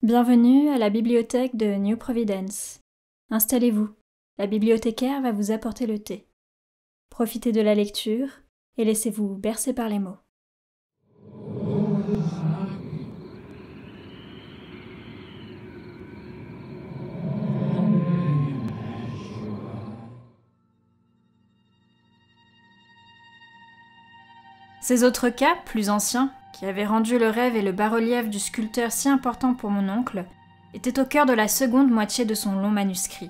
Bienvenue à la bibliothèque de New Providence. Installez-vous, la bibliothécaire va vous apporter le thé. Profitez de la lecture et laissez-vous bercer par les mots. Ces autres cas, plus anciens, qui avaient rendu le rêve et le bas-relief du sculpteur si importants pour mon oncle, étaient au cœur de la seconde moitié de son long manuscrit.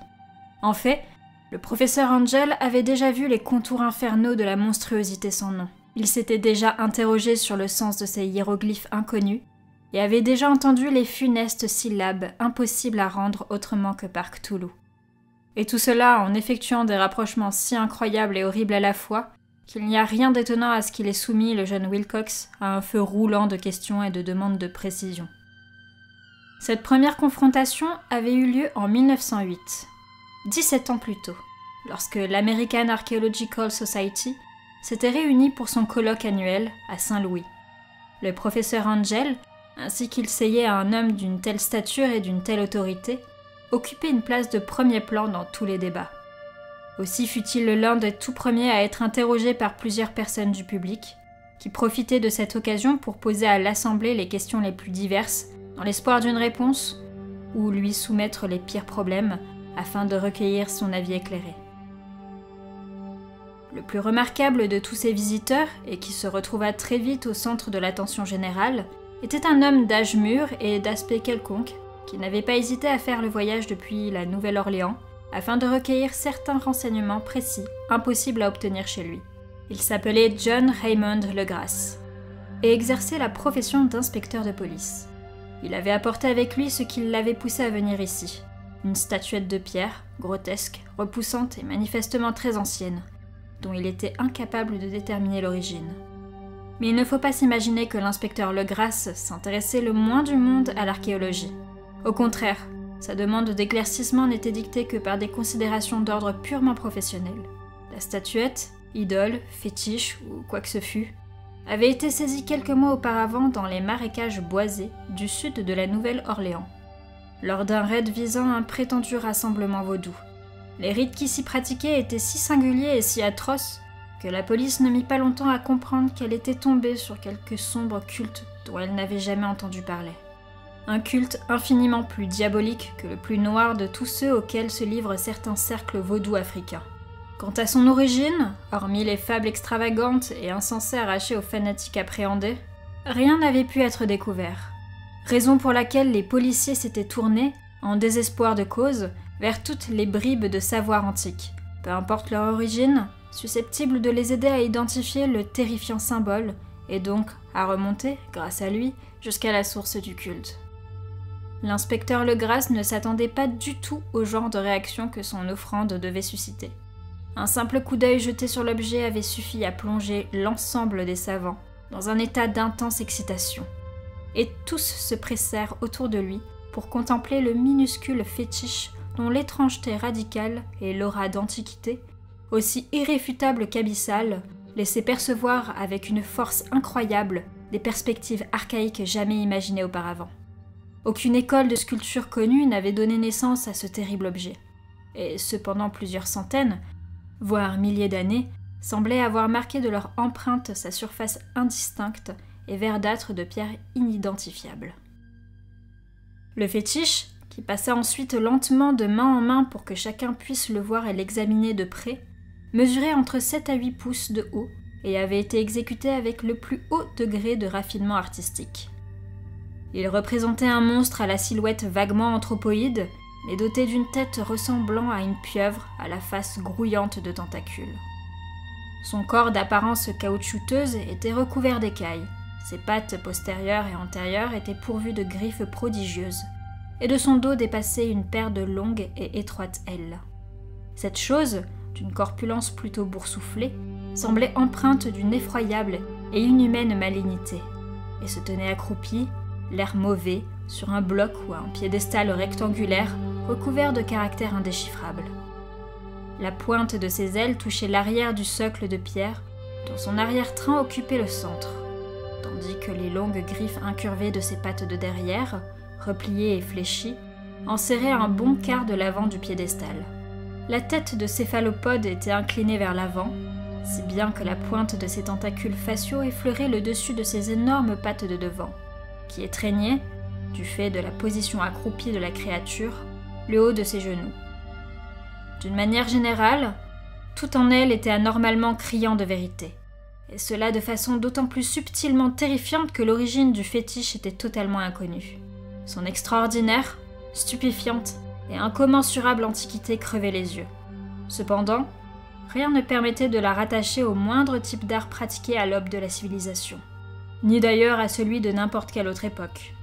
En fait, le professeur Angel avait déjà vu les contours infernaux de la monstruosité sans nom. Il s'était déjà interrogé sur le sens de ces hiéroglyphes inconnus et avait déjà entendu les funestes syllabes impossibles à rendre autrement que par Cthulhu. Et tout cela en effectuant des rapprochements si incroyables et horribles à la fois qu'il n'y a rien d'étonnant à ce qu'il ait soumis le jeune Wilcox à un feu roulant de questions et de demandes de précision. Cette première confrontation avait eu lieu en 1908, 17 ans plus tôt, lorsque l'American Archaeological Society s'était réunie pour son colloque annuel à Saint-Louis. Le professeur Angel, ainsi qu'il seyait à un homme d'une telle stature et d'une telle autorité, occupait une place de premier plan dans tous les débats. Aussi fut-il l'un des tout premiers à être interrogé par plusieurs personnes du public, qui profitaient de cette occasion pour poser à l'Assemblée les questions les plus diverses, dans l'espoir d'une réponse, ou lui soumettre les pires problèmes, afin de recueillir son avis éclairé. Le plus remarquable de tous ces visiteurs, et qui se retrouva très vite au centre de l'attention générale, était un homme d'âge mûr et d'aspect quelconque, qui n'avait pas hésité à faire le voyage depuis la Nouvelle-Orléans, afin de recueillir certains renseignements précis, impossibles à obtenir chez lui. Il s'appelait John Raymond Legrasse, et exerçait la profession d'inspecteur de police. Il avait apporté avec lui ce qui l'avait poussé à venir ici, une statuette de pierre, grotesque, repoussante et manifestement très ancienne, dont il était incapable de déterminer l'origine. Mais il ne faut pas s'imaginer que l'inspecteur Legrasse s'intéressait le moins du monde à l'archéologie. Au contraire, sa demande d'éclaircissement n'était dictée que par des considérations d'ordre purement professionnel. La statuette, idole, fétiche ou quoi que ce fût, avait été saisie quelques mois auparavant dans les marécages boisés du sud de la Nouvelle-Orléans, lors d'un raid visant un prétendu rassemblement vaudou. Les rites qui s'y pratiquaient étaient si singuliers et si atroces que la police ne mit pas longtemps à comprendre qu'elle était tombée sur quelque sombre culte dont elle n'avait jamais entendu parler. Un culte infiniment plus diabolique que le plus noir de tous ceux auxquels se livrent certains cercles vaudous africains. Quant à son origine, hormis les fables extravagantes et insensées arrachées aux fanatiques appréhendés, rien n'avait pu être découvert. Raison pour laquelle les policiers s'étaient tournés, en désespoir de cause, vers toutes les bribes de savoir antique, peu importe leur origine, susceptibles de les aider à identifier le terrifiant symbole, et donc à remonter, grâce à lui, jusqu'à la source du culte. L'inspecteur Legrasse ne s'attendait pas du tout au genre de réaction que son offrande devait susciter. Un simple coup d'œil jeté sur l'objet avait suffi à plonger l'ensemble des savants dans un état d'intense excitation. Et tous se pressèrent autour de lui pour contempler le minuscule fétiche dont l'étrangeté radicale et l'aura d'antiquité, aussi irréfutable qu'abyssale, laissaient percevoir avec une force incroyable des perspectives archaïques jamais imaginées auparavant. Aucune école de sculpture connue n'avait donné naissance à ce terrible objet, et cependant plusieurs centaines, voire milliers d'années, semblaient avoir marqué de leur empreinte sa surface indistincte et verdâtre de pierres inidentifiables. Le fétiche, qui passa ensuite lentement de main en main pour que chacun puisse le voir et l'examiner de près, mesurait entre 7 à 8 pouces de haut et avait été exécuté avec le plus haut degré de raffinement artistique. Il représentait un monstre à la silhouette vaguement anthropoïde, mais doté d'une tête ressemblant à une pieuvre à la face grouillante de tentacules. Son corps d'apparence caoutchouteuse était recouvert d'écailles, ses pattes postérieures et antérieures étaient pourvues de griffes prodigieuses, et de son dos dépassait une paire de longues et étroites ailes. Cette chose, d'une corpulence plutôt boursouflée, semblait empreinte d'une effroyable et inhumaine malignité, et se tenait accroupie, l'air mauvais, sur un bloc ou un piédestal rectangulaire recouvert de caractères indéchiffrables. La pointe de ses ailes touchait l'arrière du socle de pierre, dont son arrière-train occupait le centre, tandis que les longues griffes incurvées de ses pattes de derrière, repliée et fléchie, enserrait un bon quart de l'avant du piédestal. La tête de céphalopode était inclinée vers l'avant, si bien que la pointe de ses tentacules faciaux effleurait le dessus de ses énormes pattes de devant, qui étreignaient, du fait de la position accroupie de la créature, le haut de ses genoux. D'une manière générale, tout en elle était anormalement criant de vérité, et cela de façon d'autant plus subtilement terrifiante que l'origine du fétiche était totalement inconnue. Son extraordinaire, stupéfiante et incommensurable antiquité crevait les yeux. Cependant, rien ne permettait de la rattacher au moindre type d'art pratiqué à l'aube de la civilisation, ni d'ailleurs à celui de n'importe quelle autre époque.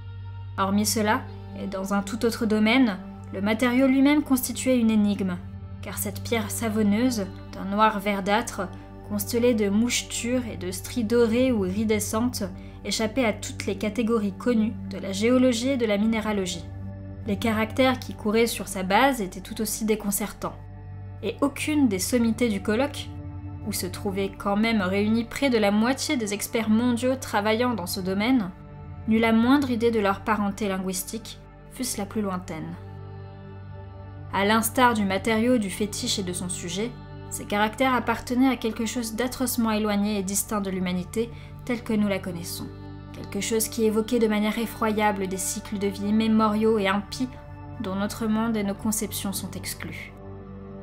Hormis cela, et dans un tout autre domaine, le matériau lui-même constituait une énigme, car cette pierre savonneuse, d'un noir verdâtre, constellée de mouchetures et de stries dorées ou iridescentes, échappait à toutes les catégories connues de la géologie et de la minéralogie. Les caractères qui couraient sur sa base étaient tout aussi déconcertants, et aucune des sommités du colloque, où se trouvaient quand même réunis près de la moitié des experts mondiaux travaillant dans ce domaine, n'eut la moindre idée de leur parenté linguistique, fût-ce la plus lointaine. À l'instar du matériau du fétiche et de son sujet, ces caractères appartenaient à quelque chose d'atrocement éloigné et distinct de l'humanité telle que nous la connaissons. Quelque chose qui évoquait de manière effroyable des cycles de vie immémoriaux et impies dont notre monde et nos conceptions sont exclus.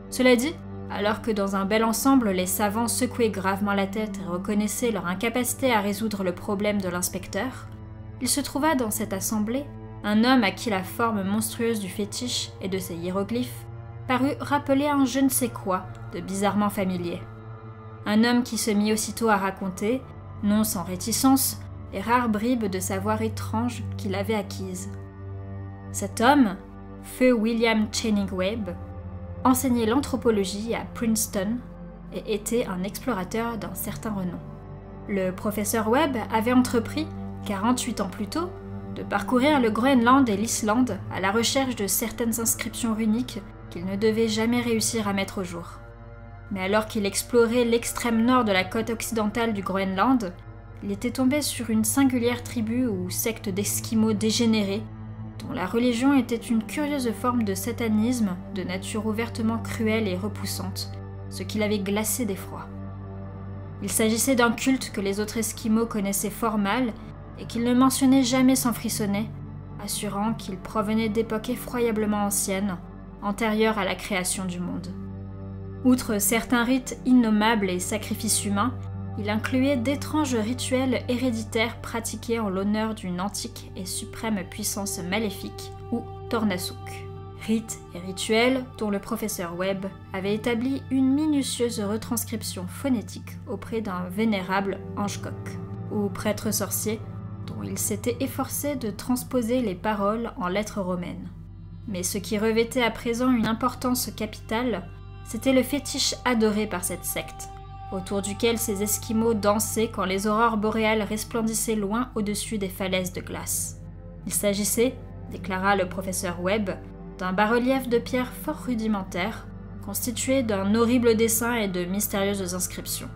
Cela dit, alors que dans un bel ensemble, les savants secouaient gravement la tête et reconnaissaient leur incapacité à résoudre le problème de l'inspecteur, il se trouva dans cette assemblée un homme à qui la forme monstrueuse du fétiche et de ses hiéroglyphes parut rappeler un je ne sais quoi de bizarrement familier. Un homme qui se mit aussitôt à raconter, non sans réticence, les rares bribes de savoir étrange qu'il avait acquises. Cet homme, feu William Channing Webb, enseignait l'anthropologie à Princeton et était un explorateur d'un certain renom. Le professeur Webb avait entrepris, 48 ans plus tôt, de parcourir le Groenland et l'Islande à la recherche de certaines inscriptions runiques qu'il ne devait jamais réussir à mettre au jour. Mais alors qu'il explorait l'extrême nord de la côte occidentale du Groenland, il était tombé sur une singulière tribu ou secte d'esquimaux dégénérés, dont la religion était une curieuse forme de satanisme de nature ouvertement cruelle et repoussante, ce qui l'avait glacé d'effroi. Il s'agissait d'un culte que les autres esquimaux connaissaient fort mal et qu'ils ne mentionnaient jamais sans frissonner, assurant qu'il provenait d'époques effroyablement anciennes, antérieures à la création du monde. Outre certains rites innommables et sacrifices humains, il incluait d'étranges rituels héréditaires pratiqués en l'honneur d'une antique et suprême puissance maléfique, ou Tornasuk. Rites et rituels dont le professeur Webb avait établi une minutieuse retranscription phonétique auprès d'un vénérable ange-coq, ou prêtre sorcier, dont il s'était efforcé de transposer les paroles en lettres romaines. Mais ce qui revêtait à présent une importance capitale, c'était le fétiche adoré par cette secte, autour duquel ces esquimaux dansaient quand les aurores boréales resplendissaient loin au-dessus des falaises de glace. Il s'agissait, déclara le professeur Webb, d'un bas-relief de pierre fort rudimentaire, constitué d'un horrible dessin et de mystérieuses inscriptions.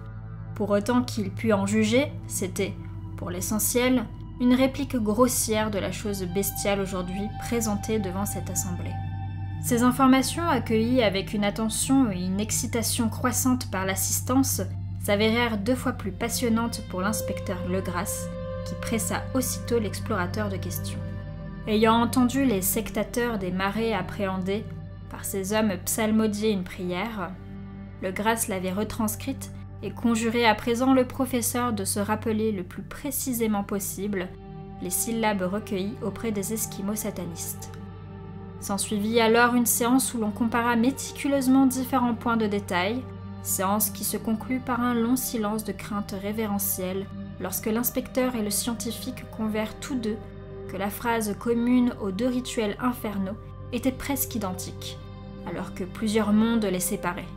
Pour autant qu'il pût en juger, c'était, pour l'essentiel, une réplique grossière de la chose bestiale aujourd'hui présentée devant cette assemblée. Ces informations, accueillies avec une attention et une excitation croissante par l'assistance, s'avérèrent 2 fois plus passionnantes pour l'inspecteur Legrasse, qui pressa aussitôt l'explorateur de questions. Ayant entendu les sectateurs des marais appréhender, par ces hommes psalmodier une prière, Legrasse l'avait retranscrite et conjurait à présent le professeur de se rappeler le plus précisément possible les syllabes recueillies auprès des esquimaux satanistes. S'ensuivit alors une séance où l'on compara méticuleusement différents points de détail, séance qui se conclut par un long silence de crainte révérentielle lorsque l'inspecteur et le scientifique convinrent tous deux que la phrase commune aux 2 rituels infernaux était presque identique, alors que plusieurs mondes les séparaient.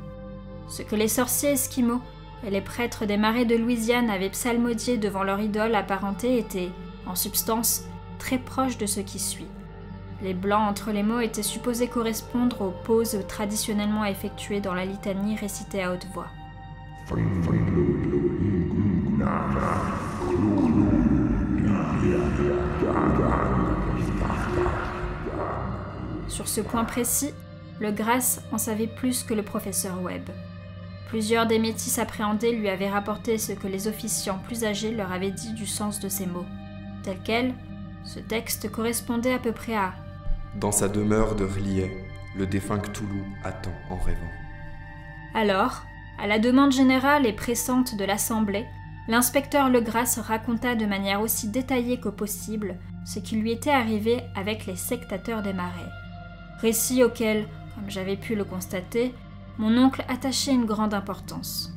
Ce que les sorciers esquimaux et les prêtres des marais de Louisiane avaient psalmodié devant leur idole apparentée était, en substance, très proche de ce qui suit. Les blancs entre les mots étaient supposés correspondre aux pauses traditionnellement effectuées dans la litanie récitée à haute voix. Sur ce point précis, Legras en savait plus que le professeur Webb. Plusieurs des métis appréhendés lui avaient rapporté ce que les officiants plus âgés leur avaient dit du sens de ces mots. Tel quel, ce texte correspondait à peu près à « Dans sa demeure de Rliet, le défunt Cthulhu attend en rêvant. » Alors, à la demande générale et pressante de l'Assemblée, l'inspecteur Legras raconta de manière aussi détaillée que possible ce qui lui était arrivé avec les sectateurs des marais. Récit auquel, comme j'avais pu le constater, mon oncle attachait une grande importance.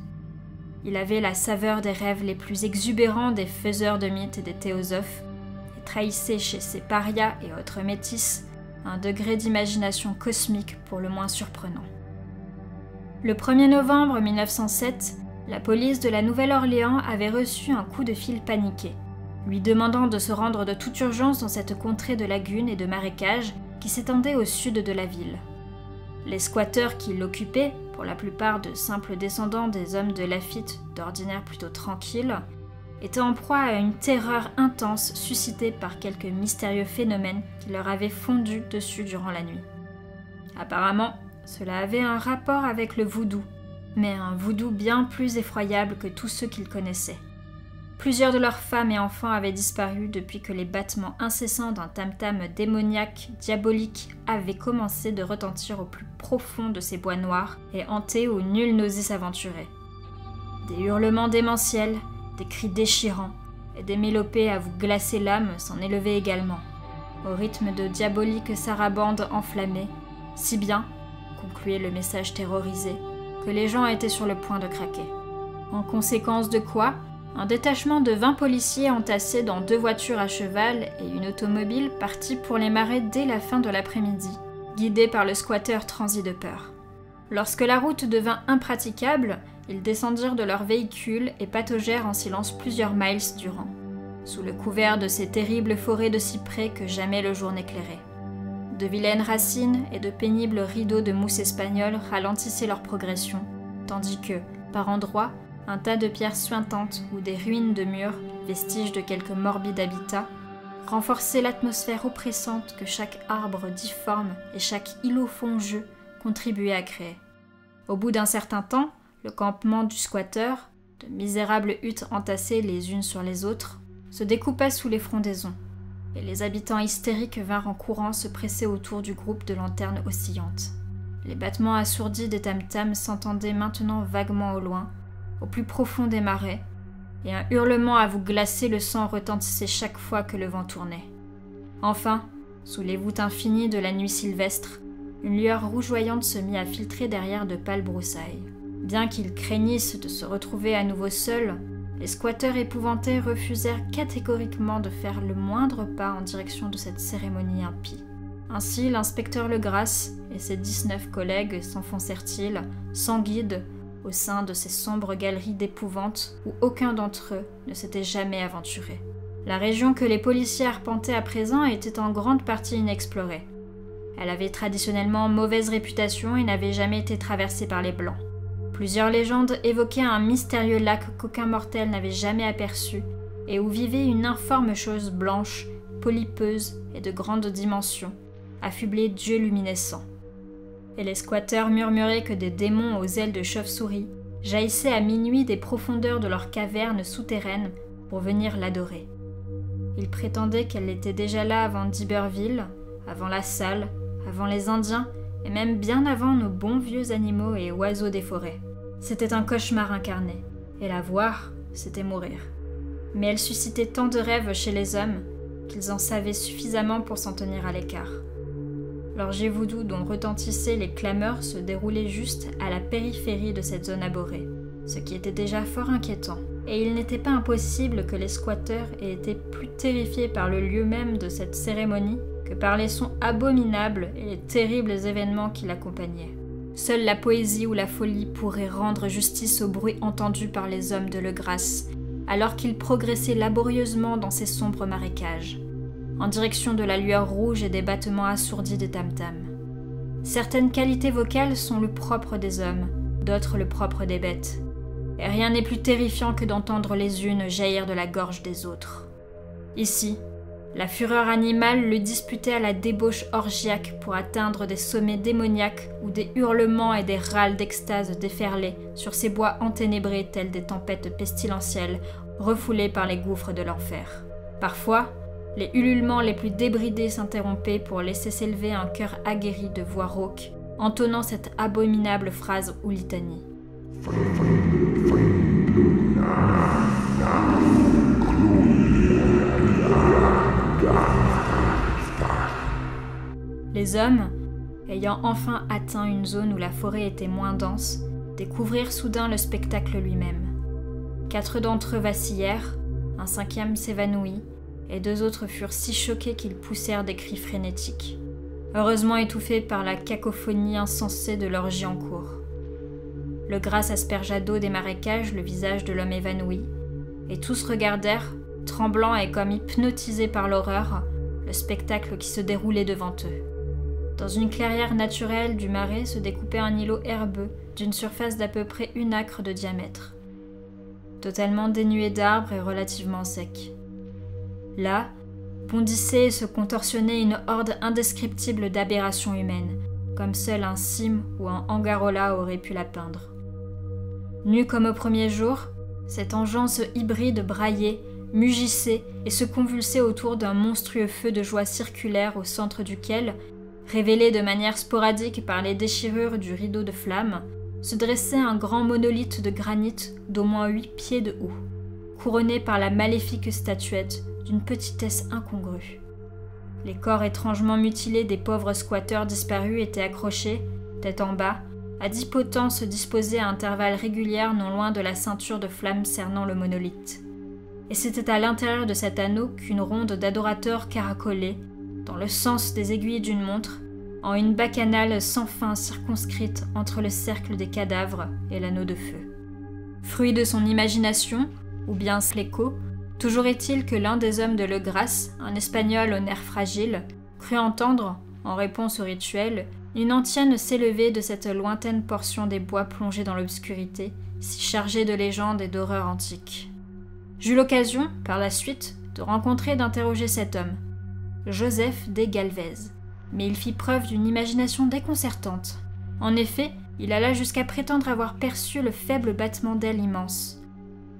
Il avait la saveur des rêves les plus exubérants des faiseurs de mythes et des théosophes, et trahissait chez ces parias et autres métis un degré d'imagination cosmique pour le moins surprenant. Le 1er novembre 1907, la police de la Nouvelle-Orléans avait reçu un coup de fil paniqué, lui demandant de se rendre de toute urgence dans cette contrée de lagunes et de marécages qui s'étendait au sud de la ville. Les squatteurs qui l'occupaient, pour la plupart de simples descendants des hommes de Lafitte, d'ordinaire plutôt tranquilles, étaient en proie à une terreur intense suscitée par quelques mystérieux phénomènes qui leur avaient fondu dessus durant la nuit. Apparemment, cela avait un rapport avec le voodoo, mais un voodoo bien plus effroyable que tous ceux qu'ils connaissaient. Plusieurs de leurs femmes et enfants avaient disparu depuis que les battements incessants d'un tam-tam démoniaque, diabolique, avaient commencé de retentir au plus profond de ces bois noirs et hantés où nul n'osait s'aventurer. Des hurlements démentiels, des cris déchirants et des mélopées à vous glacer l'âme s'en élevaient également, au rythme de diaboliques sarabandes enflammées, si bien, concluait le message terrorisé, que les gens étaient sur le point de craquer. En conséquence de quoi, un détachement de 20 policiers entassés dans 2 voitures à cheval et une automobile partit pour les marais dès la fin de l'après-midi, guidés par le squatteur transi de peur. Lorsque la route devint impraticable, ils descendirent de leur véhicule et pataugèrent en silence plusieurs miles durant, sous le couvert de ces terribles forêts de cyprès que jamais le jour n'éclairait. De vilaines racines et de pénibles rideaux de mousse espagnole ralentissaient leur progression, tandis que, par endroits, un tas de pierres suintantes ou des ruines de murs, vestiges de quelque morbide habitat, renforçaient l'atmosphère oppressante que chaque arbre difforme et chaque îlot fongeux contribuait à créer. Au bout d'un certain temps, le campement du squatteur, de misérables huttes entassées les unes sur les autres, se découpa sous les frondaisons, et les habitants hystériques vinrent en courant se presser autour du groupe de lanternes oscillantes. Les battements assourdis des tam-tams s'entendaient maintenant vaguement au loin, au plus profond des marais, et un hurlement à vous glacer le sang retentissait chaque fois que le vent tournait. Enfin, sous les voûtes infinies de la nuit sylvestre, une lueur rougeoyante se mit à filtrer derrière de pâles broussailles. Bien qu'ils craignissent de se retrouver à nouveau seuls, les squatteurs épouvantés refusèrent catégoriquement de faire le moindre pas en direction de cette cérémonie impie. Ainsi, l'inspecteur Legras et ses 19 collègues s'enfoncèrent-ils, sans guide, au sein de ces sombres galeries d'épouvante où aucun d'entre eux ne s'était jamais aventuré. La région que les policiers arpentaient à présent était en grande partie inexplorée. Elle avait traditionnellement mauvaise réputation et n'avait jamais été traversée par les Blancs. Plusieurs légendes évoquaient un mystérieux lac qu'aucun mortel n'avait jamais aperçu et où vivait une informe chose blanche, polypeuse et de grande dimension, affublée d'yeux luminescents. Et les squatteurs murmuraient que des démons aux ailes de chauve-souris jaillissaient à minuit des profondeurs de leurs cavernes souterraines pour venir l'adorer. Ils prétendaient qu'elle était déjà là avant d'Iberville, avant la Salle, avant les Indiens, et même bien avant nos bons vieux animaux et oiseaux des forêts. C'était un cauchemar incarné, et la voir, c'était mourir. Mais elle suscitait tant de rêves chez les hommes qu'ils en savaient suffisamment pour s'en tenir à l'écart. L'orgie voodoo dont retentissaient les clameurs se déroulait juste à la périphérie de cette zone abhorrée, ce qui était déjà fort inquiétant. Et il n'était pas impossible que les squatteurs aient été plus terrifiés par le lieu même de cette cérémonie que par les sons abominables et les terribles événements qui l'accompagnaient. Seule la poésie ou la folie pourrait rendre justice au bruit entendu par les hommes de Legras, alors qu'ils progressaient laborieusement dans ces sombres marécages, en direction de la lueur rouge et des battements assourdis des tam-tams. Certaines qualités vocales sont le propre des hommes, d'autres le propre des bêtes. Et rien n'est plus terrifiant que d'entendre les unes jaillir de la gorge des autres. Ici, La fureur animale le disputait à la débauche orgiaque pour atteindre des sommets démoniaques où des hurlements et des râles d'extase déferlaient sur ces bois enténébrés tels des tempêtes pestilentielles refoulées par les gouffres de l'enfer. Parfois, les ululements les plus débridés s'interrompaient pour laisser s'élever un chœur aguerri de voix rauques, entonnant cette abominable phrase ou litanie. Les hommes, ayant enfin atteint une zone où la forêt était moins dense, découvrirent soudain le spectacle lui-même. 4 d'entre eux vacillèrent, un 5e s'évanouit, et 2 autres furent si choqués qu'ils poussèrent des cris frénétiques, heureusement étouffés par la cacophonie insensée de l'orgie en cours. Le Grasse aspergea d'eau des marécages le visage de l'homme évanoui, et tous regardèrent, tremblants et comme hypnotisés par l'horreur, le spectacle qui se déroulait devant eux. Dans une clairière naturelle du marais se découpait un îlot herbeux d'une surface d'à peu près 1 acre de diamètre, totalement dénué d'arbres et relativement sec. Là, bondissait et se contorsionnait une horde indescriptible d'aberrations humaines, comme seul un cime ou un angarola aurait pu la peindre. Nu comme au premier jour, cette engeance hybride braillait, mugissait et se convulsait autour d'un monstrueux feu de joie circulaire au centre duquel, révélé de manière sporadique par les déchirures du rideau de flammes, se dressait un grand monolithe de granit d'au moins 8 pieds de haut, couronné par la maléfique statuette d'une petitesse incongrue. Les corps étrangement mutilés des pauvres squatteurs disparus étaient accrochés, tête en bas, à 10 potences disposées à intervalles réguliers non loin de la ceinture de flammes cernant le monolithe. Et c'était à l'intérieur de cet anneau qu'une ronde d'adorateurs caracolaient, dans le sens des aiguilles d'une montre, en une bacchanale sans fin circonscrite entre le cercle des cadavres et l'anneau de feu. Fruit de son imagination, ou bien Sléco, toujours est-il que l'un des hommes de Le Grasse, un Espagnol aux nerfs fragiles, crut entendre, en réponse au rituel, une antienne s'élever de cette lointaine portion des bois plongés dans l'obscurité, si chargée de légendes et d'horreurs antiques. J'eus l'occasion, par la suite, de rencontrer et d'interroger cet homme, Joseph de Galvez, mais il fit preuve d'une imagination déconcertante. En effet, il alla jusqu'à prétendre avoir perçu le faible battement d'ailes immense,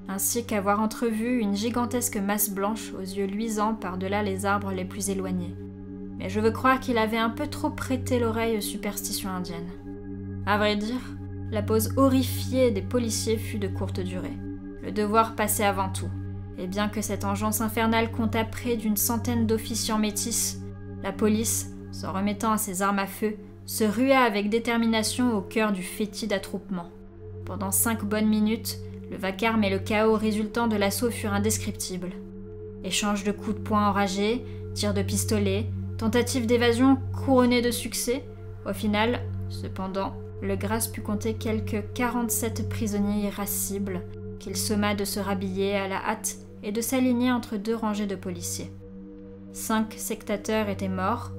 ainsi qu'avoir entrevu une gigantesque masse blanche aux yeux luisants par-delà les arbres les plus éloignés. Mais je veux croire qu'il avait un peu trop prêté l'oreille aux superstitions indiennes. À vrai dire, la pose horrifiée des policiers fut de courte durée. Le devoir passait avant tout, et bien que cette engeance infernale comptât près d'une centaine d'officiants métis, la police, s'en remettant à ses armes à feu, se rua avec détermination au cœur du fétide attroupement. Pendant 5 bonnes minutes, le vacarme et le chaos résultant de l'assaut furent indescriptibles. Échanges de coups de poing enragés, tirs de pistolet, tentatives d'évasion couronnées de succès. Au final, cependant, Le Grasse put compter quelques 47 prisonniers irascibles qu'il somma de se rhabiller à la hâte et de s'aligner entre 2 rangées de policiers. 5 sectateurs étaient morts,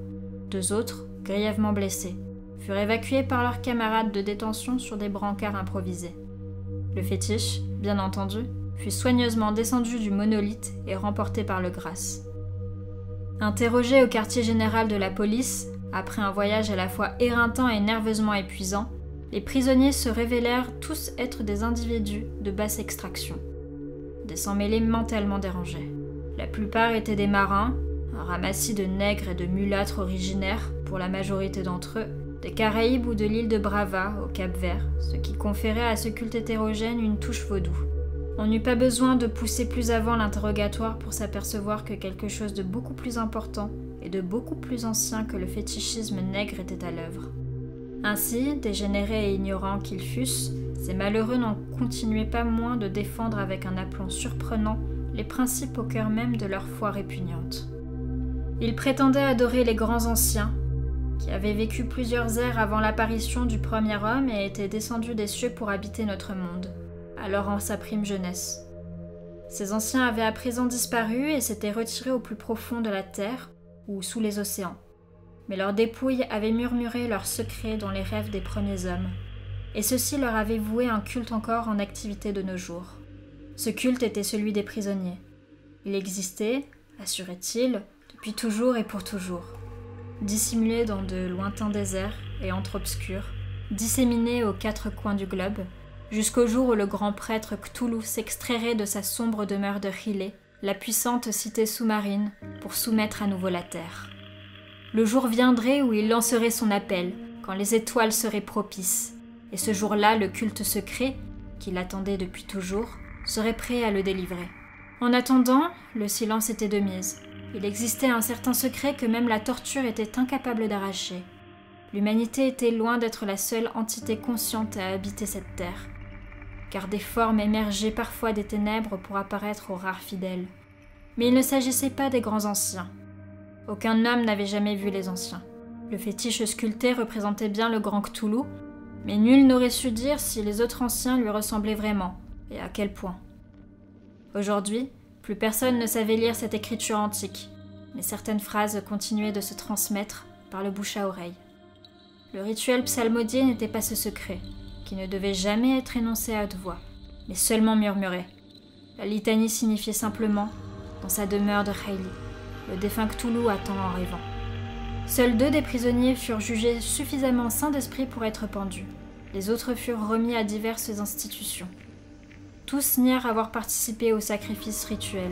2 autres, grièvement blessés, furent évacués par leurs camarades de détention sur des brancards improvisés. Le fétiche, bien entendu, fut soigneusement descendu du monolithe et remporté par Le Grasse. Interrogés au quartier général de la police, après un voyage à la fois éreintant et nerveusement épuisant, les prisonniers se révélèrent tous être des individus de basse extraction, des sans-mêlés mentalement dérangés. La plupart étaient des marins, un ramassis de nègres et de mulâtres originaires, pour la majorité d'entre eux, des Caraïbes ou de l'île de Brava, au Cap-Vert, ce qui conférait à ce culte hétérogène une touche vaudou. On n'eut pas besoin de pousser plus avant l'interrogatoire pour s'apercevoir que quelque chose de beaucoup plus important et de beaucoup plus ancien que le fétichisme nègre était à l'œuvre. Ainsi, dégénérés et ignorants qu'ils fussent, ces malheureux n'en continuaient pas moins de défendre avec un aplomb surprenant les principes au cœur même de leur foi répugnante. Ils prétendaient adorer les grands anciens, qui avaient vécu plusieurs ères avant l'apparition du premier homme et étaient descendus des cieux pour habiter notre monde, alors en sa prime jeunesse. Ces anciens avaient à présent disparu et s'étaient retirés au plus profond de la terre, ou sous les océans. Mais leurs dépouilles avaient murmuré leurs secrets dans les rêves des premiers hommes, et ceux-ci leur avaient voué un culte encore en activité de nos jours. Ce culte était celui des prisonniers. Il existait, assurait-il, depuis toujours et pour toujours. Dissimulés dans de lointains déserts et antres obscurs, disséminés aux quatre coins du globe, jusqu'au jour où le grand prêtre Cthulhu s'extrairait de sa sombre demeure de Hylé, la puissante cité sous-marine, pour soumettre à nouveau la terre. Le jour viendrait où il lancerait son appel, quand les étoiles seraient propices, et ce jour-là, le culte secret, qu'il attendait depuis toujours, serait prêt à le délivrer. En attendant, le silence était de mise. Il existait un certain secret que même la torture était incapable d'arracher. L'humanité était loin d'être la seule entité consciente à habiter cette terre, car des formes émergeaient parfois des ténèbres pour apparaître aux rares fidèles. Mais il ne s'agissait pas des grands anciens. Aucun homme n'avait jamais vu les anciens. Le fétiche sculpté représentait bien le grand Cthulhu, mais nul n'aurait su dire si les autres anciens lui ressemblaient vraiment, et à quel point. Aujourd'hui, plus personne ne savait lire cette écriture antique, mais certaines phrases continuaient de se transmettre par le bouche à oreille. Le rituel psalmodié n'était pas ce secret, qui ne devait jamais être énoncé à haute voix, mais seulement murmuré. La litanie signifiait simplement « Dans sa demeure de Hylé, le défunt Cthulhu attend en rêvant ». Seuls 2 des prisonniers furent jugés suffisamment sains d'esprit pour être pendus. Les autres furent remis à diverses institutions. Tous nièrent avoir participé au sacrifice rituel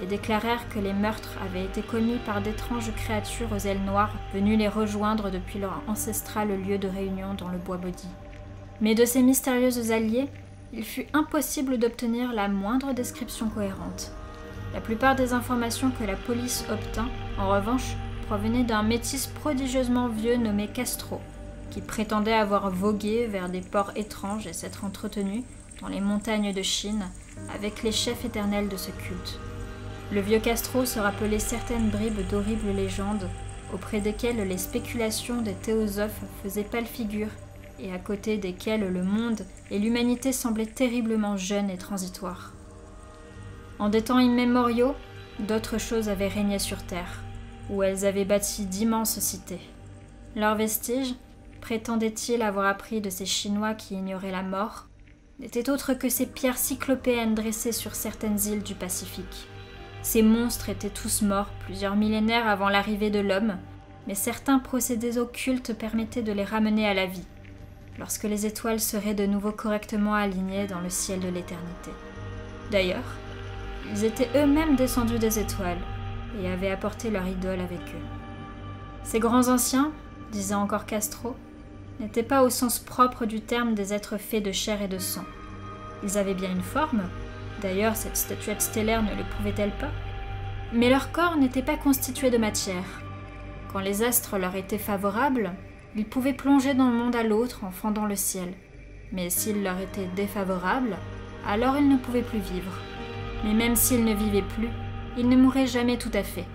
et déclarèrent que les meurtres avaient été commis par d'étranges créatures aux ailes noires venues les rejoindre depuis leur ancestral lieu de réunion dans le bois maudit. Mais de ces mystérieuses alliées, il fut impossible d'obtenir la moindre description cohérente. La plupart des informations que la police obtint, en revanche, provenaient d'un métis prodigieusement vieux nommé Castro, qui prétendait avoir vogué vers des ports étranges et s'être entretenu dans les montagnes de Chine avec les chefs éternels de ce culte. Le vieux Castro se rappelait certaines bribes d'horribles légendes auprès desquelles les spéculations des théosophes faisaient pâle figure et à côté desquelles le monde et l'humanité semblaient terriblement jeunes et transitoires. En des temps immémoriaux, d'autres choses avaient régné sur Terre, où elles avaient bâti d'immenses cités. Leurs vestiges, prétendait-il avoir appris de ces Chinois qui ignoraient la mort, n'étaient autres que ces pierres cyclopéennes dressées sur certaines îles du Pacifique. Ces monstres étaient tous morts plusieurs millénaires avant l'arrivée de l'homme, mais certains procédés occultes permettaient de les ramener à la vie, lorsque les étoiles seraient de nouveau correctement alignées dans le ciel de l'éternité. D'ailleurs, ils étaient eux-mêmes descendus des étoiles et avaient apporté leur idole avec eux. Ces grands anciens, disait encore Castro, n'étaient pas au sens propre du terme des êtres faits de chair et de sang. Ils avaient bien une forme, d'ailleurs cette statuette stellaire ne le prouvait-elle pas, mais leur corps n'était pas constitué de matière. Quand les astres leur étaient favorables, ils pouvaient plonger d'un monde à l'autre en fendant le ciel, mais s'ils leur étaient défavorables, alors ils ne pouvaient plus vivre. Mais même s'ils ne vivaient plus, ils ne mouraient jamais tout à fait.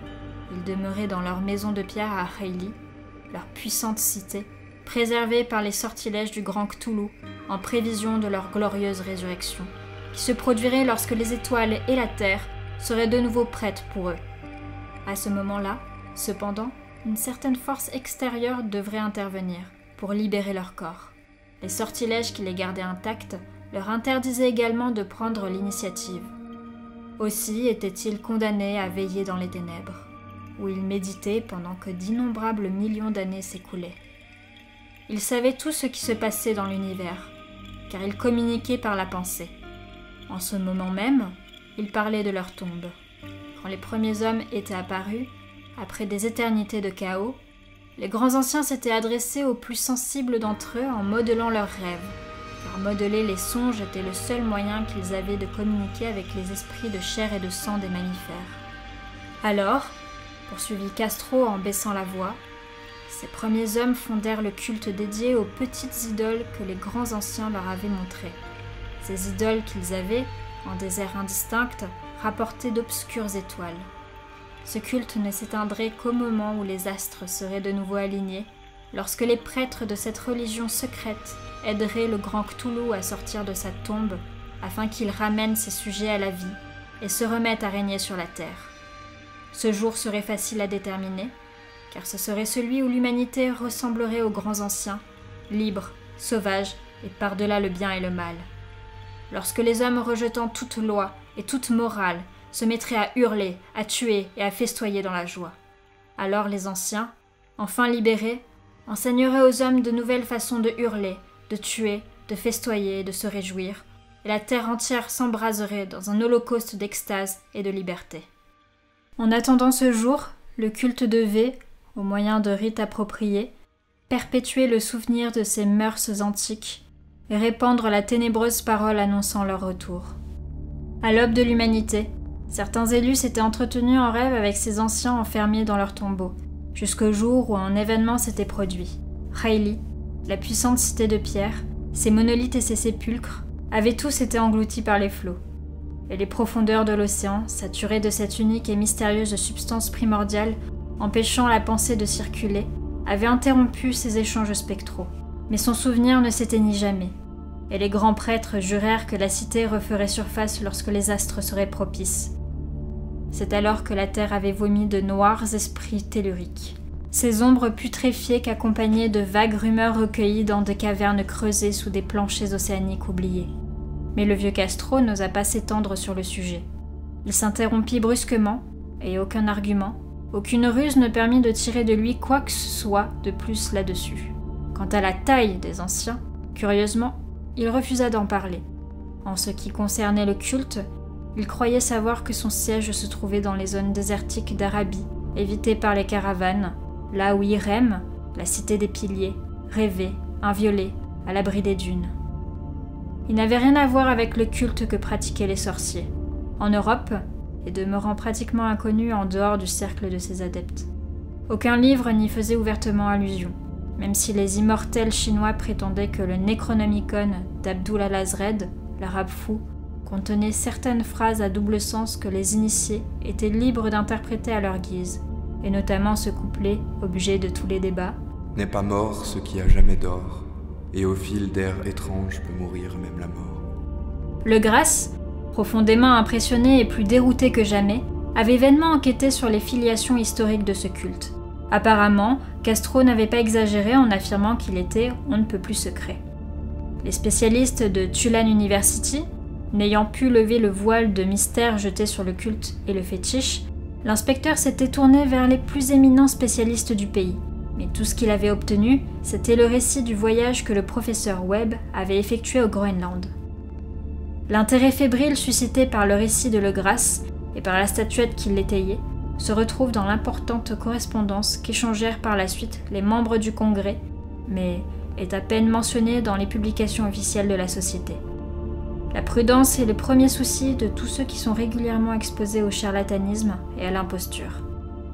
Ils demeuraient dans leur maison de pierre à Hylé, leur puissante cité, préservée par les sortilèges du grand Cthulhu, en prévision de leur glorieuse résurrection, qui se produirait lorsque les étoiles et la terre seraient de nouveau prêtes pour eux. À ce moment-là, cependant, une certaine force extérieure devrait intervenir pour libérer leur corps. Les sortilèges qui les gardaient intacts leur interdisaient également de prendre l'initiative. Aussi étaient-ils condamnés à veiller dans les ténèbres, où ils méditaient pendant que d'innombrables millions d'années s'écoulaient. Ils savaient tout ce qui se passait dans l'univers, car ils communiquaient par la pensée. En ce moment même, ils parlaient de leur tombe. Quand les premiers hommes étaient apparus, après des éternités de chaos, les grands anciens s'étaient adressés aux plus sensibles d'entre eux en modelant leurs rêves, car modeler les songes était le seul moyen qu'ils avaient de communiquer avec les esprits de chair et de sang des mammifères. Alors, poursuivit Castro en baissant la voix, ces premiers hommes fondèrent le culte dédié aux petites idoles que les grands anciens leur avaient montrées. Ces idoles qu'ils avaient, en des airs indistincts, rapporté d'obscures étoiles. Ce culte ne s'éteindrait qu'au moment où les astres seraient de nouveau alignés, lorsque les prêtres de cette religion secrète aideraient le grand Cthulhu à sortir de sa tombe, afin qu'il ramène ses sujets à la vie et se remette à régner sur la terre. Ce jour serait facile à déterminer, car ce serait celui où l'humanité ressemblerait aux grands anciens, libre, sauvage et par-delà le bien et le mal. Lorsque les hommes rejetant toute loi et toute morale se mettraient à hurler, à tuer et à festoyer dans la joie. Alors les anciens, enfin libérés, enseigneraient aux hommes de nouvelles façons de hurler, de tuer, de festoyer et de se réjouir, et la terre entière s'embraserait dans un holocauste d'extase et de liberté. En attendant ce jour, le culte devait, au moyen de rites appropriés, perpétuer le souvenir de ces mœurs antiques et répandre la ténébreuse parole annonçant leur retour. À l'aube de l'humanité, certains élus s'étaient entretenus en rêve avec ces anciens enfermés dans leurs tombeaux, jusqu'au jour où un événement s'était produit. Haïli, la puissante cité de pierre, ses monolithes et ses sépulcres, avaient tous été engloutis par les flots. Et les profondeurs de l'océan, saturées de cette unique et mystérieuse substance primordiale, empêchant la pensée de circuler, avaient interrompu ces échanges spectraux. Mais son souvenir ne s'éteignit jamais, et les grands prêtres jurèrent que la cité referait surface lorsque les astres seraient propices. C'est alors que la terre avait vomi de noirs esprits telluriques, ces ombres putréfiées qu'accompagnaient de vagues rumeurs recueillies dans des cavernes creusées sous des planchers océaniques oubliés. Mais le vieux Castro n'osa pas s'étendre sur le sujet. Il s'interrompit brusquement, et aucun argument, aucune ruse ne permit de tirer de lui quoi que ce soit de plus là-dessus. Quant à la taille des anciens, curieusement, il refusa d'en parler. En ce qui concernait le culte, il croyait savoir que son siège se trouvait dans les zones désertiques d'Arabie, évitées par les caravanes, là où Irem, la cité des piliers, rêvait, inviolée, à l'abri des dunes. Il n'avait rien à voir avec le culte que pratiquaient les sorciers. En Europe, et demeurant pratiquement inconnu en dehors du cercle de ses adeptes. Aucun livre n'y faisait ouvertement allusion, même si les immortels chinois prétendaient que le Necronomicon d'Abdul al-Azred, l'arabe fou, contenait certaines phrases à double sens que les initiés étaient libres d'interpréter à leur guise, et notamment ce couplet, objet de tous les débats. « N'est pas mort ce qui a jamais d'or, et au fil d'airs étranges peut mourir même la mort. » Le Grasse, profondément impressionné et plus dérouté que jamais, avait vainement enquêté sur les filiations historiques de ce culte. Apparemment, Castro n'avait pas exagéré en affirmant qu'il était on ne peut plus secret. Les spécialistes de Tulane University, n'ayant pu lever le voile de mystère jeté sur le culte et le fétiche, l'inspecteur s'était tourné vers les plus éminents spécialistes du pays. Mais tout ce qu'il avait obtenu, c'était le récit du voyage que le professeur Webb avait effectué au Groenland. L'intérêt fébrile suscité par le récit de Le Grasse et par la statuette qui l'étayait se retrouve dans l'importante correspondance qu'échangèrent par la suite les membres du Congrès, mais est à peine mentionné dans les publications officielles de la Société. La prudence est le premier souci de tous ceux qui sont régulièrement exposés au charlatanisme et à l'imposture.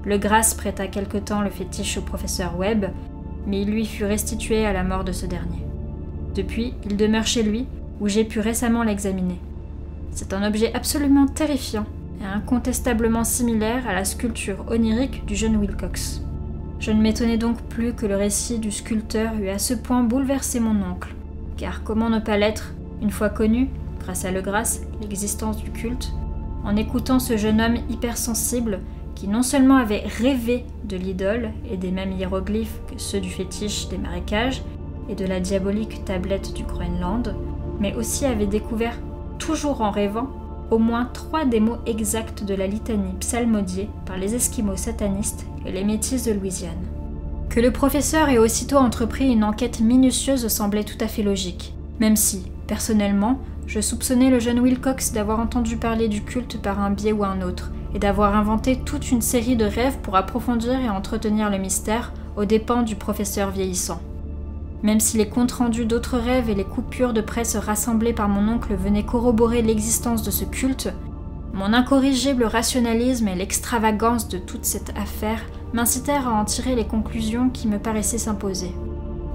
Le Grasse prêta quelque temps le fétiche au professeur Webb, mais il lui fut restitué à la mort de ce dernier. Depuis, il demeure chez lui, où j'ai pu récemment l'examiner. C'est un objet absolument terrifiant et incontestablement similaire à la sculpture onirique du jeune Wilcox. Je ne m'étonnais donc plus que le récit du sculpteur eût à ce point bouleversé mon oncle, car comment ne pas l'être, une fois connu, grâce à Le Grasse, l'existence du culte, en écoutant ce jeune homme hypersensible qui non seulement avait rêvé de l'idole et des mêmes hiéroglyphes que ceux du fétiche des marécages et de la diabolique tablette du Groenland, mais aussi avait découvert, toujours en rêvant, au moins 3 des mots exacts de la litanie psalmodiée par les Esquimaux satanistes et les métis de Louisiane. Que le professeur ait aussitôt entrepris une enquête minutieuse semblait tout à fait logique, même si, personnellement, je soupçonnais le jeune Wilcox d'avoir entendu parler du culte par un biais ou un autre, et d'avoir inventé toute une série de rêves pour approfondir et entretenir le mystère aux dépens du professeur vieillissant. Même si les comptes rendus d'autres rêves et les coupures de presse rassemblées par mon oncle venaient corroborer l'existence de ce culte, mon incorrigible rationalisme et l'extravagance de toute cette affaire m'incitèrent à en tirer les conclusions qui me paraissaient s'imposer.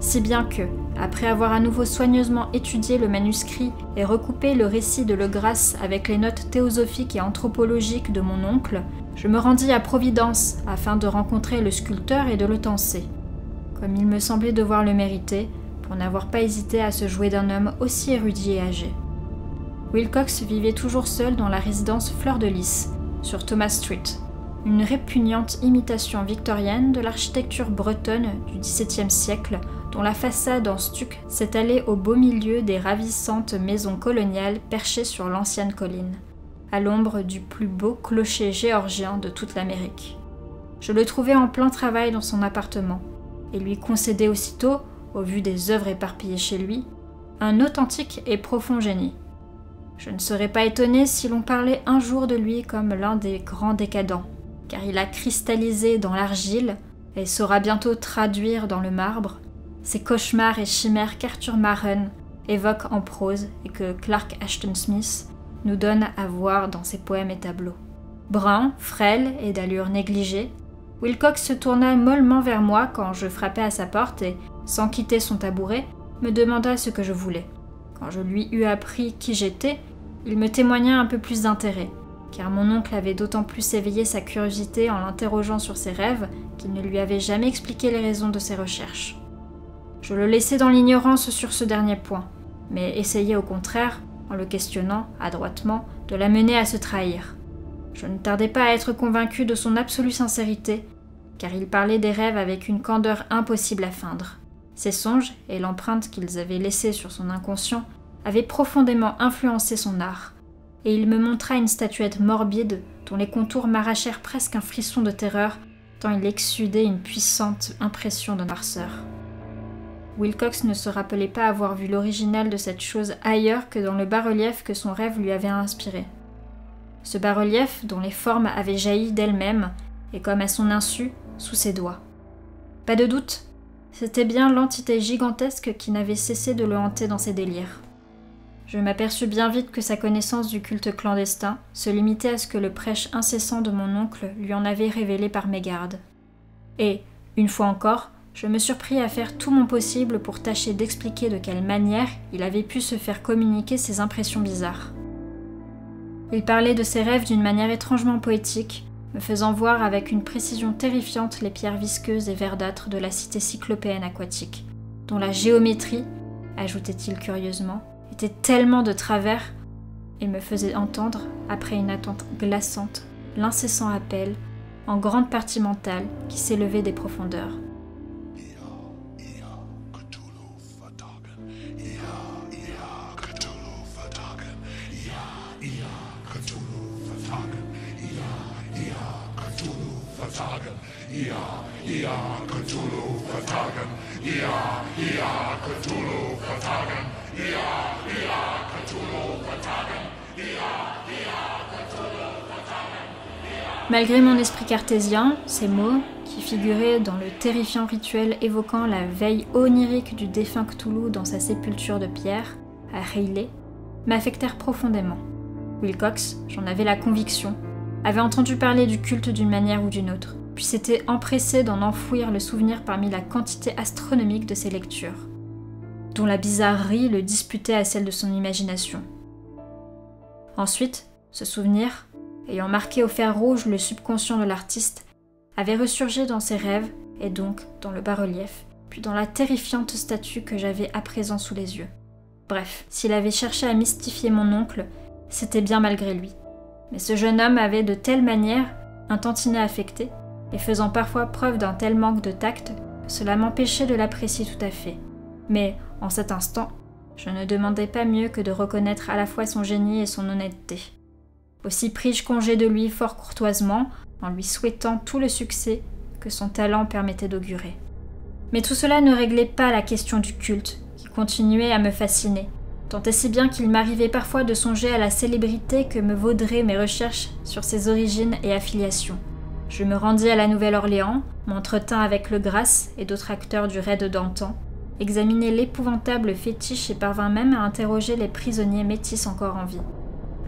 Si bien que, après avoir à nouveau soigneusement étudié le manuscrit et recoupé le récit de Le Grasse avec les notes théosophiques et anthropologiques de mon oncle, je me rendis à Providence afin de rencontrer le sculpteur et de le tancer. Comme il me semblait devoir le mériter, pour n'avoir pas hésité à se jouer d'un homme aussi érudit et âgé. Wilcox vivait toujours seul dans la résidence Fleur de Lys, sur Thomas Street, une répugnante imitation victorienne de l'architecture bretonne du XVIIe siècle, dont la façade en stuc s'étalait au beau milieu des ravissantes maisons coloniales perchées sur l'ancienne colline, à l'ombre du plus beau clocher géorgien de toute l'Amérique. Je le trouvai en plein travail dans son appartement, et lui concédai aussitôt, au vu des œuvres éparpillées chez lui, un authentique et profond génie. Je ne serais pas étonné si l'on parlait un jour de lui comme l'un des grands décadents, car il a cristallisé dans l'argile et saura bientôt traduire dans le marbre ces cauchemars et chimères qu'Arthur Machen évoque en prose et que Clark Ashton Smith nous donne à voir dans ses poèmes et tableaux. Brun, frêle et d'allure négligée, Wilcox se tourna mollement vers moi quand je frappai à sa porte et, sans quitter son tabouret, me demanda ce que je voulais. Quand je lui eus appris qui j'étais, il me témoigna un peu plus d'intérêt, car mon oncle avait d'autant plus éveillé sa curiosité en l'interrogeant sur ses rêves qu'il ne lui avait jamais expliqué les raisons de ses recherches. Je le laissai dans l'ignorance sur ce dernier point, mais essayai au contraire, en le questionnant adroitement, de l'amener à se trahir. Je ne tardai pas à être convaincu de son absolue sincérité, car il parlait des rêves avec une candeur impossible à feindre. Ses songes et l'empreinte qu'ils avaient laissée sur son inconscient avaient profondément influencé son art, et il me montra une statuette morbide dont les contours m'arrachèrent presque un frisson de terreur, tant il exsudait une puissante impression de noirceur. Wilcox ne se rappelait pas avoir vu l'original de cette chose ailleurs que dans le bas-relief que son rêve lui avait inspiré. Ce bas-relief dont les formes avaient jailli d'elles-mêmes, et comme à son insu, sous ses doigts. Pas de doute, c'était bien l'entité gigantesque qui n'avait cessé de le hanter dans ses délires. Je m'aperçus bien vite que sa connaissance du culte clandestin se limitait à ce que le prêche incessant de mon oncle lui en avait révélé par mégarde. Et, une fois encore, je me surpris à faire tout mon possible pour tâcher d'expliquer de quelle manière il avait pu se faire communiquer ces impressions bizarres. Il parlait de ses rêves d'une manière étrangement poétique, me faisant voir avec une précision terrifiante les pierres visqueuses et verdâtres de la cité cyclopéenne aquatique, dont la géométrie, ajoutait-il curieusement, était tellement de travers, et me faisait entendre, après une attente glaçante, l'incessant appel, en grande partie mentale, qui s'élevait des profondeurs. Malgré mon esprit cartésien, ces mots, qui figuraient dans le terrifiant rituel évoquant la veille onirique du défunt Cthulhu dans sa sépulture de pierre, à Rayleigh, m'affectèrent profondément. Wilcox, j'en avais la conviction, avait entendu parler du culte d'une manière ou d'une autre, puis s'était empressé d'en enfouir le souvenir parmi la quantité astronomique de ses lectures, dont la bizarrerie le disputait à celle de son imagination. Ensuite, ce souvenir, ayant marqué au fer rouge le subconscient de l'artiste, avait ressurgi dans ses rêves, et donc dans le bas-relief, puis dans la terrifiante statue que j'avais à présent sous les yeux. Bref, s'il avait cherché à mystifier mon oncle, c'était bien malgré lui. Mais ce jeune homme avait de telle manière un tantinet affecté, et faisant parfois preuve d'un tel manque de tact, que cela m'empêchait de l'apprécier tout à fait. Mais, en cet instant, je ne demandais pas mieux que de reconnaître à la fois son génie et son honnêteté. Aussi pris-je congé de lui fort courtoisement, en lui souhaitant tout le succès que son talent permettait d'augurer. Mais tout cela ne réglait pas la question du culte, qui continuait à me fasciner, tant et si bien qu'il m'arrivait parfois de songer à la célébrité que me vaudraient mes recherches sur ses origines et affiliations. Je me rendis à la Nouvelle-Orléans, m'entretins avec Le Grasse et d'autres acteurs du raid d'antan, examinai l'épouvantable fétiche et parvins même à interroger les prisonniers métis encore en vie.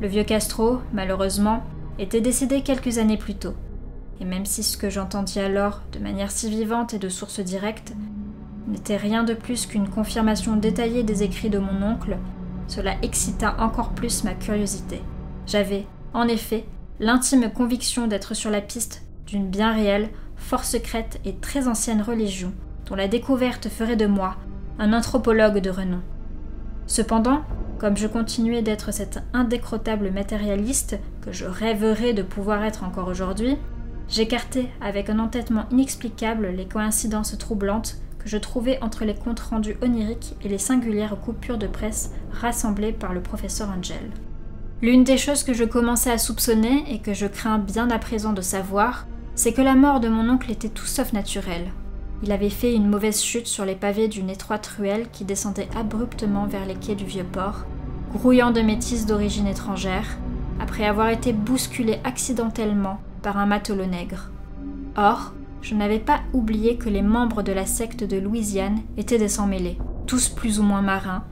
Le vieux Castro, malheureusement, était décédé quelques années plus tôt, et même si ce que j'entendis alors, de manière si vivante et de source directe, n'était rien de plus qu'une confirmation détaillée des écrits de mon oncle, cela excita encore plus ma curiosité. J'avais, en effet, l'intime conviction d'être sur la piste d'une bien réelle, fort secrète et très ancienne religion, dont la découverte ferait de moi un anthropologue de renom. Cependant, comme je continuais d'être cet indécrottable matérialiste que je rêverais de pouvoir être encore aujourd'hui, j'écartais avec un entêtement inexplicable les coïncidences troublantes que je trouvais entre les comptes rendus oniriques et les singulières coupures de presse rassemblées par le professeur Angel. L'une des choses que je commençais à soupçonner et que je crains bien à présent de savoir, c'est que la mort de mon oncle était tout sauf naturelle. Il avait fait une mauvaise chute sur les pavés d'une étroite ruelle qui descendait abruptement vers les quais du Vieux-Port, grouillant de métis d'origine étrangère, après avoir été bousculé accidentellement par un matelot nègre. Or, je n'avais pas oublié que les membres de la secte de Louisiane étaient des sans-mêlés, tous plus ou moins marins,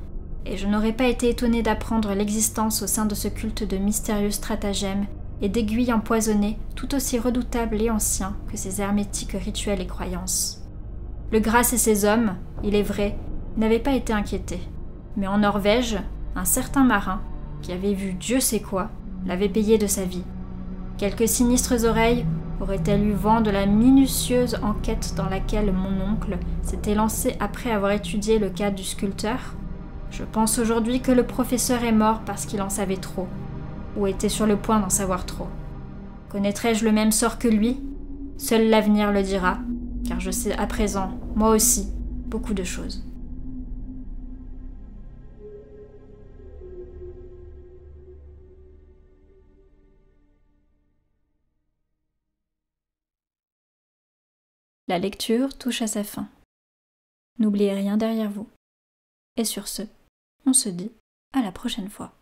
et je n'aurais pas été étonné d'apprendre l'existence au sein de ce culte de mystérieux stratagèmes et d'aiguilles empoisonnées tout aussi redoutables et anciens que ces hermétiques rituels et croyances. Le Grasse et ses hommes, il est vrai, n'avaient pas été inquiétés. Mais en Norvège, un certain marin, qui avait vu Dieu sait quoi, l'avait payé de sa vie. Quelques sinistres oreilles auraient-elles eu vent de la minutieuse enquête dans laquelle mon oncle s'était lancé après avoir étudié le cas du sculpteur? Je pense aujourd'hui que le professeur est mort parce qu'il en savait trop, ou était sur le point d'en savoir trop. Connaîtrais-je le même sort que lui? Seul l'avenir le dira, car je sais à présent, moi aussi, beaucoup de choses. La lecture touche à sa fin. N'oubliez rien derrière vous. Et sur ce, on se dit à la prochaine fois.